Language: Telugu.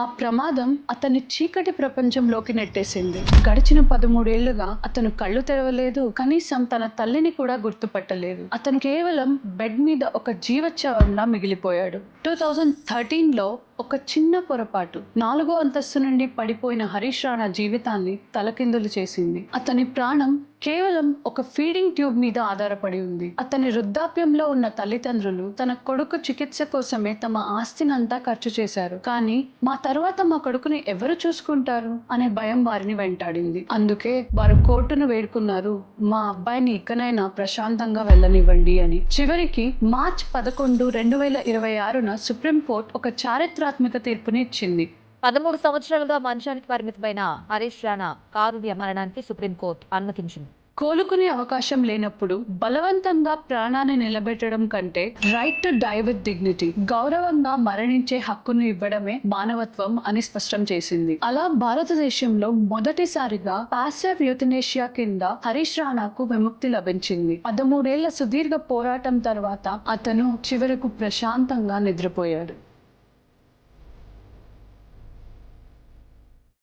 ఆ ప్రమాదం అతన్ని చీకటి ప్రపంచంలోకి నెట్టేసింది. గడిచిన 13 ఏళ్లుగా అతను కళ్ళు తెరవలేదు, కనీసం తన తల్లిని కూడా గుర్తుపట్టలేదు. అతను కేవలం బెడ్ మీద ఒక జీవచ్ఛవంలా మిగిలిపోయాడు. 2013లో ఒక చిన్న పొరపాటు 4వ అంతస్తు నుండి పడిపోయిన హరీష్ రాణా జీవితాన్ని తలకిందులు చేసింది. అతని ప్రాణం కేవలం ఒక ఫీడింగ్ ట్యూబ్ మీద ఆధారపడి ఉంది. అతని వృద్ధాప్యంలో ఉన్న తల్లిదండ్రులు తన కొడుకు చికిత్స కోసమే తమ ఆస్తినంతా ఖర్చు చేశారు. కానీ మా తర్వాత మా కొడుకుని ఎవరు చూసుకుంటారు అనే భయం వారిని వెంటాడింది. అందుకే వారు కోర్టును వేడుకున్నారు, మా అబ్బాయిని ఇకనైనా ప్రశాంతంగా వెళ్ళనివ్వండి అని. చివరికి మార్చ్ 11, 2026న సుప్రీంకోర్టు ఒక చారిత్రాత్మక తీర్పుని ఇచ్చింది. 13 సంవత్సరాలుగా మంచానికి పరిమితమైన హరీష్ రాణా కారుణ్య మరణానికి సుప్రీంకోర్టు అనుమతించింది. కోలుకునే అవకాశం లేనప్పుడు బలవంతంగా ప్రాణాన్ని నిలబెట్టడం కంటే right to die with dignity, గౌరవంగా మరణించే హక్కును ఇవ్వడమే మానవత్వం అని స్పష్టం చేసింది. అలా భారతదేశంలో మొదటిసారిగా పాసివ్ యూథనేషియా కింద హరీష్ రాణాకు విముక్తి లభించింది. 13 ఏళ్ల సుదీర్ఘ పోరాటం తర్వాత అతను చివరకు ప్రశాంతంగా నిద్రపోయాడు.